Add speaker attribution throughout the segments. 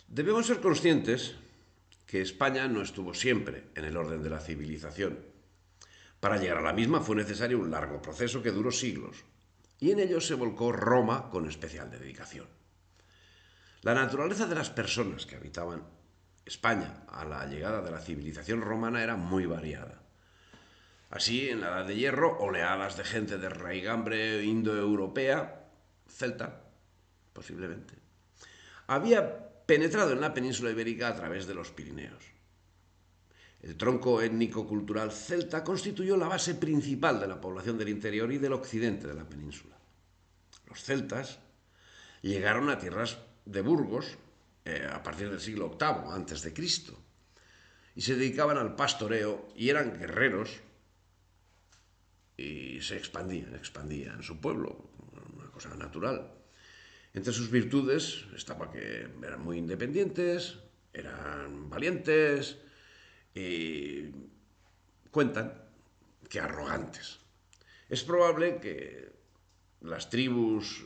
Speaker 1: Debemos ser conscientes que España no estuvo siempre en el orden de la civilización. Para llegar a la misma fue necesario un largo proceso que duró siglos, y en ello se volcó Roma con especial dedicación. La naturaleza de las personas que habitaban España a la llegada de la civilización romana era muy variada. Así, en la Edad de Hierro, oleadas de gente de raigambre indoeuropea, celta, posiblemente, había penetrado en la península ibérica a través de los Pirineos. El tronco étnico-cultural celta constituyó la base principal de la población del interior y del occidente de la península. Los celtas llegaron a tierras de Burgos a partir del siglo VIII antes de Cristo y se dedicaban al pastoreo y eran guerreros y se expandían su pueblo, una cosa natural. Entre sus virtudes estaba que eran muy independientes, eran valientes y cuentan que arrogantes. Es probable que las tribus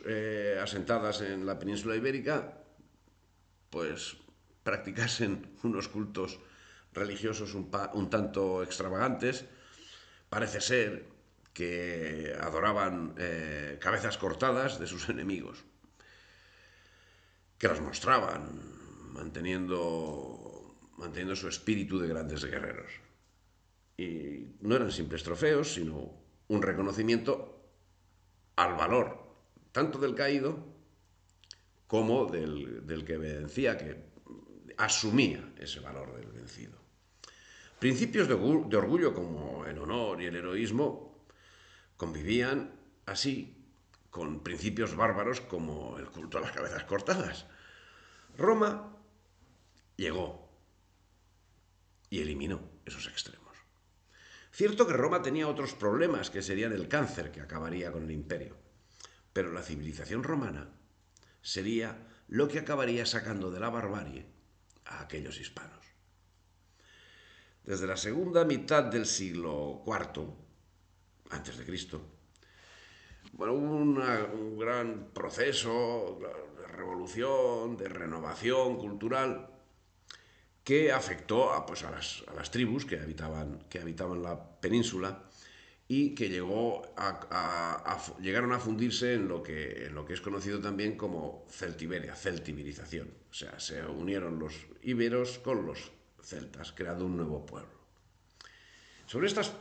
Speaker 1: asentadas en la península ibérica pues practicasen unos cultos religiosos un tanto extravagantes. Parece ser que adoraban cabezas cortadas de sus enemigos, que las mostraban manteniendo su espíritu de grandes guerreros. Y no eran simples trofeos, sino un reconocimiento al valor, tanto del caído como del que vencía, que asumía ese valor del vencido. Principios de orgullo como el honor y el heroísmo convivían así con principios bárbaros como el culto a las cabezas cortadas. Roma llegó y eliminó esos extremos. Cierto que Roma tenía otros problemas que serían el cáncer que acabaría con el imperio, pero la civilización romana sería lo que acabaría sacando de la barbarie a aquellos hispanos. Desde la segunda mitad del siglo IV antes de Cristo, bueno, hubo un gran proceso de revolución, de renovación cultural que afectó a las tribus que habitaban la península y que llegaron a fundirse en lo que es conocido también como celtiberia, celtiberización. O sea, se unieron los íberos con los celtas, creando un nuevo pueblo. Sobre estas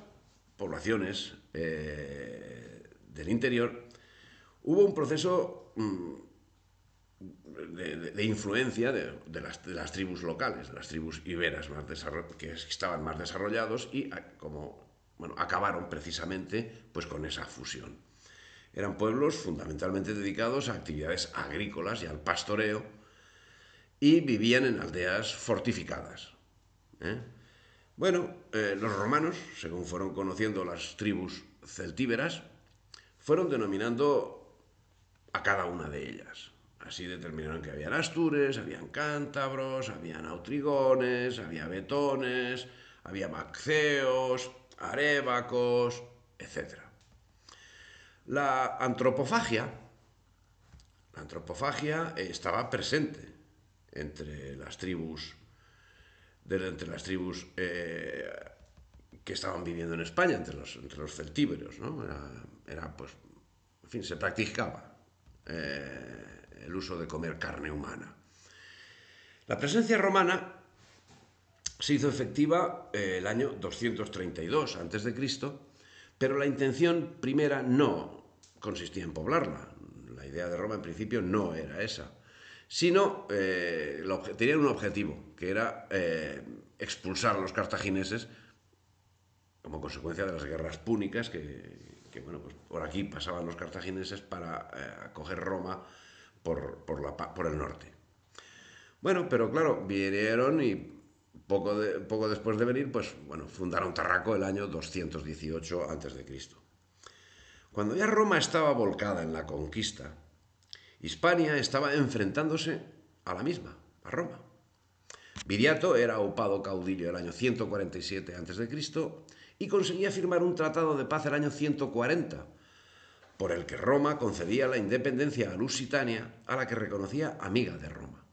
Speaker 1: poblaciones del interior hubo un proceso de influencia de las tribus locales, de las tribus iberas que estaban más desarrollados y acabaron precisamente pues, con esa fusión. Eran pueblos fundamentalmente dedicados a actividades agrícolas y al pastoreo y vivían en aldeas fortificadas. ¿eh? Los romanos, según fueron conociendo las tribus celtíberas, fueron denominando a cada una de ellas. Así determinaron que habían astures, habían cántabros, habían autrigones, había betones, había macceos, arébacos, etc. La antropofagia, estaba presente entre las tribus, que estaban viviendo en España, entre los celtíberos, ¿no? Pues, en fin, se practicaba el uso de comer carne humana. La presencia romana se hizo efectiva el año 232 a.C., pero la intención primera no consistía en poblarla. La idea de Roma en principio no era esa, sino tenían un objetivo, que era expulsar a los cartagineses como consecuencia de las guerras púnicas pues por aquí pasaban los cartagineses para coger Roma por el norte. Pero claro, vinieron y poco después de venir, pues fundaron Tarraco el año 218 a.C. Cuando ya Roma estaba volcada en la conquista, Hispania estaba enfrentándose a la misma, a Roma. Viriato era upado caudillo el año 147 a.C. y conseguía firmar un tratado de paz el año 140, por el que Roma concedía la independencia a Lusitania, a la que reconocía amiga de Roma.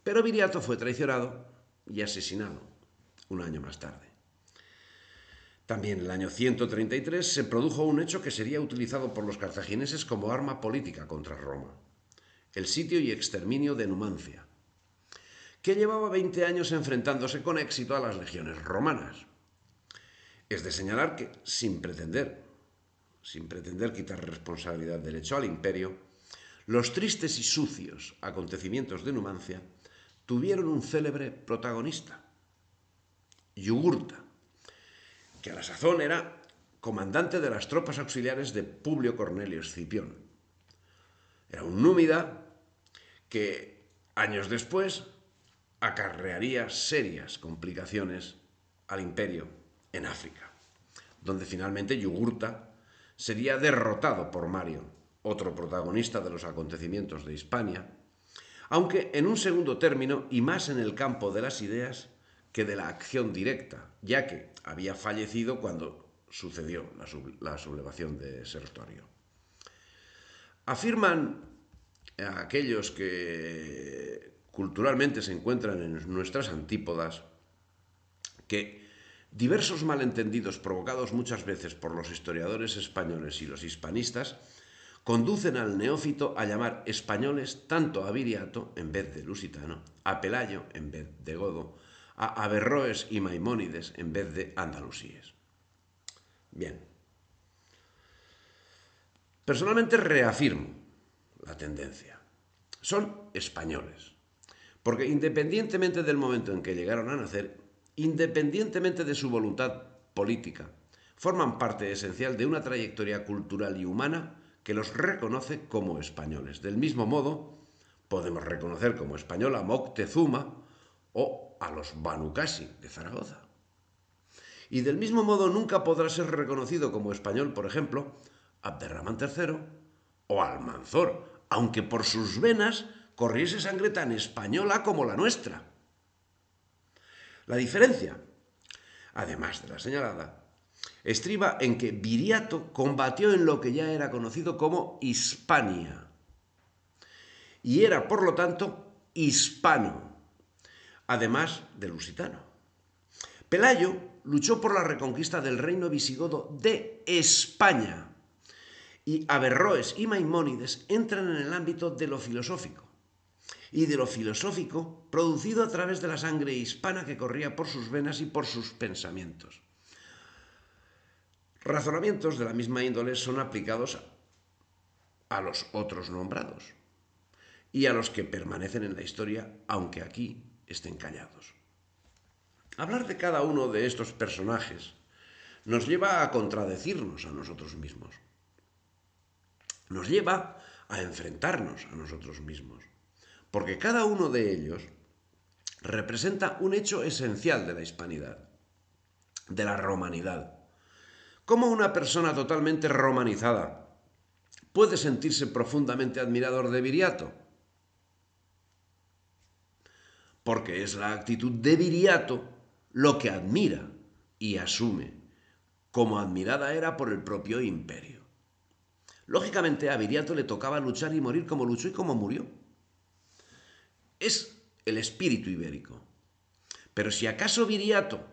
Speaker 1: Pero Viriato fue traicionado y asesinado un año más tarde. También en el año 133 se produjo un hecho que sería utilizado por los cartagineses como arma política contra Roma: el sitio y exterminio de Numancia, que llevaba 20 años enfrentándose con éxito a las legiones romanas. Es de señalar que, sin pretender quitar responsabilidad del hecho al imperio, los tristes y sucios acontecimientos de Numancia tuvieron un célebre protagonista: Yugurta, que a la sazón era comandante de las tropas auxiliares de Publio Cornelio Escipión. Era un númida que años después acarrearía serias complicaciones al imperio en África, donde finalmente Yugurta sería derrotado por Mario, otro protagonista de los acontecimientos de Hispania, aunque en un segundo término y más en el campo de las ideas que de la acción directa, ya que había fallecido cuando sucedió la sublevación de Sertorio. Afirman aquellos que culturalmente se encuentran en nuestras antípodas que diversos malentendidos provocados muchas veces por los historiadores españoles y los hispanistas conducen al neófito a llamar españoles tanto a Viriato en vez de Lusitano, a Pelayo en vez de Godo, a Averroes y Maimónides en vez de andalusíes. Bien. Personalmente reafirmo la tendencia. Son españoles, porque independientemente del momento en que llegaron a nacer, independientemente de su voluntad política, forman parte esencial de una trayectoria cultural y humana que los reconoce como españoles. Del mismo modo, podemos reconocer como español a Moctezuma o a los Banu Qasi de Zaragoza. Y del mismo modo nunca podrá ser reconocido como español, por ejemplo, Abderramán III o Almanzor, aunque por sus venas corriese sangre tan española como la nuestra. La diferencia, además de la señalada, estriba en que Viriato combatió en lo que ya era conocido como Hispania y era, por lo tanto, hispano, además de lusitano. Pelayo luchó por la reconquista del reino visigodo de España y Averroes y Maimónides entran en el ámbito de lo filosófico y de lo filosófico producido a través de la sangre hispana que corría por sus venas y por sus pensamientos. Razonamientos de la misma índole son aplicados a los otros nombrados y a los que permanecen en la historia, aunque aquí estén callados. Hablar de cada uno de estos personajes nos lleva a contradecirnos a nosotros mismos. Nos lleva a enfrentarnos a nosotros mismos, porque cada uno de ellos representa un hecho esencial de la hispanidad, de la romanidad. ¿Cómo una persona totalmente romanizada puede sentirse profundamente admirador de Viriato? Porque es la actitud de Viriato lo que admira y asume, como admirada era por el propio imperio. Lógicamente a Viriato le tocaba luchar y morir como luchó y como murió. Es el espíritu ibérico. Pero si acaso Viriato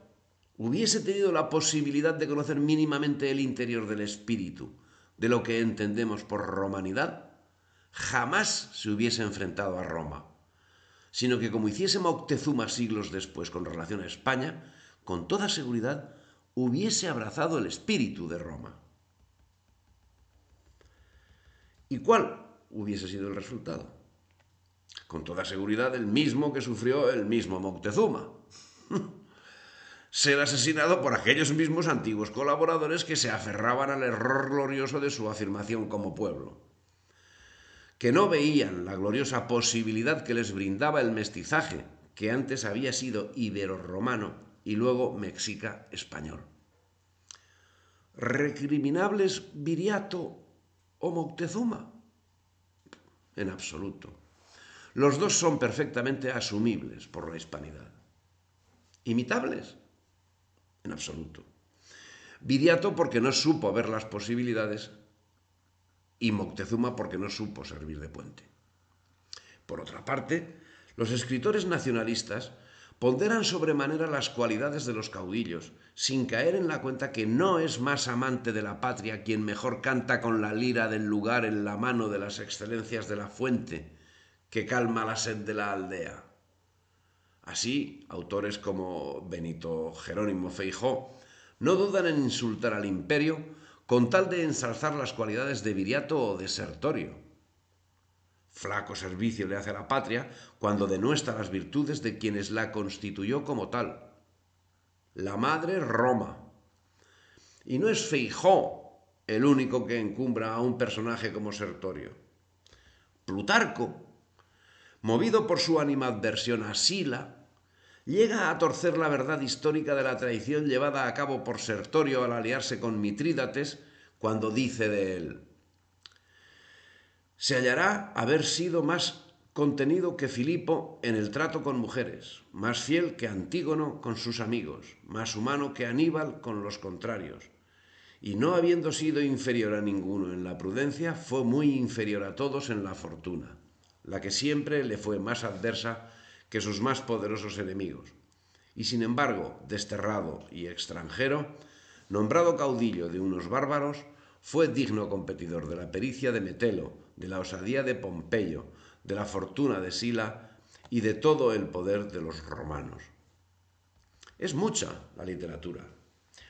Speaker 1: hubiese tenido la posibilidad de conocer mínimamente el interior del espíritu, de lo que entendemos por romanidad, jamás se hubiese enfrentado a Roma, sino que, como hiciese Moctezuma siglos después con relación a España, con toda seguridad hubiese abrazado el espíritu de Roma. ¿Y cuál hubiese sido el resultado? Con toda seguridad el mismo que sufrió el mismo Moctezuma. Ser asesinado por aquellos mismos antiguos colaboradores que se aferraban al error glorioso de su afirmación como pueblo, que no veían la gloriosa posibilidad que les brindaba el mestizaje, que antes había sido ibero-romano y luego mexica-español. ¿Recriminables Viriato o Moctezuma? En absoluto. Los dos son perfectamente asumibles por la hispanidad. ¿Imitables? En absoluto. Viriato porque no supo ver las posibilidades y Moctezuma porque no supo servir de puente. Por otra parte, Los escritores nacionalistas ponderan sobremanera las cualidades de los caudillos, sin caer en la cuenta que no es más amante de la patria quien mejor canta con la lira del lugar en la mano de las excelencias de la fuente, que calma la sed de la aldea. Así, autores como Benito Jerónimo Feijó no dudan en insultar al imperio con tal de ensalzar las cualidades de Viriato o de Sertorio. Flaco servicio le hace a la patria cuando denuestra las virtudes de quienes la constituyó como tal. La madre Roma. Y no es Feijó el único que encumbra a un personaje como Sertorio. Plutarco, movido por su animadversión a Sila, llega a torcer la verdad histórica de la traición llevada a cabo por Sertorio al aliarse con Mitrídates cuando dice de él: se hallará haber sido más contenido que Filipo en el trato con mujeres, más fiel que Antígono con sus amigos, más humano que Aníbal con los contrarios. Y no habiendo sido inferior a ninguno en la prudencia, fue muy inferior a todos en la fortuna, la que siempre le fue más adversa que sus más poderosos enemigos. Y sin embargo, desterrado y extranjero, nombrado caudillo de unos bárbaros, fue digno competidor de la pericia de Metelo, de la osadía de Pompeyo, de la fortuna de Sila y de todo el poder de los romanos. Es mucha la literatura,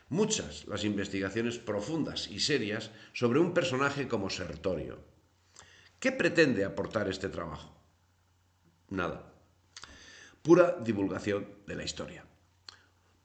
Speaker 1: muchas las investigaciones profundas y serias sobre un personaje como Sertorio. ¿Qué pretende aportar este trabajo? Nada. Pura divulgación de la historia.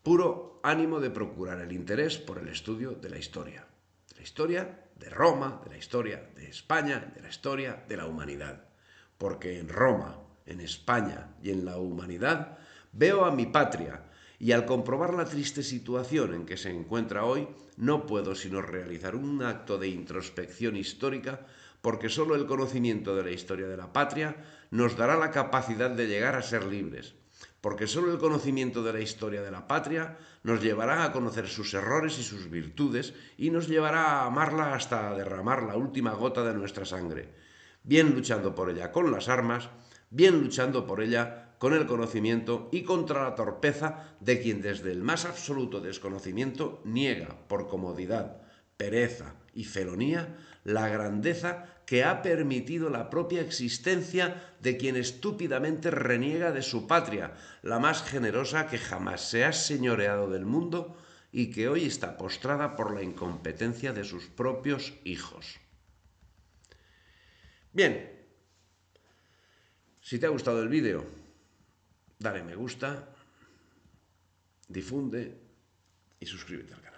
Speaker 1: Puro ánimo de procurar el interés por el estudio de la historia. De la historia de Roma, de la historia de España, de la historia de la humanidad. Porque en Roma, en España y en la humanidad veo a mi patria, y al comprobar la triste situación en que se encuentra hoy, no puedo sino realizar un acto de introspección histórica, porque sólo el conocimiento de la historia de la patria nos dará la capacidad de llegar a ser libres, porque sólo el conocimiento de la historia de la patria nos llevará a conocer sus errores y sus virtudes y nos llevará a amarla hasta derramar la última gota de nuestra sangre, bien luchando por ella con las armas, bien luchando por ella con el conocimiento y contra la torpeza de quien desde el más absoluto desconocimiento niega por comodidad, pereza y felonía la grandeza que ha permitido la propia existencia de quien estúpidamente reniega de su patria, la más generosa que jamás se ha señoreado del mundo y que hoy está postrada por la incompetencia de sus propios hijos. Bien, si te ha gustado el vídeo, dale me gusta, difunde y suscríbete al canal.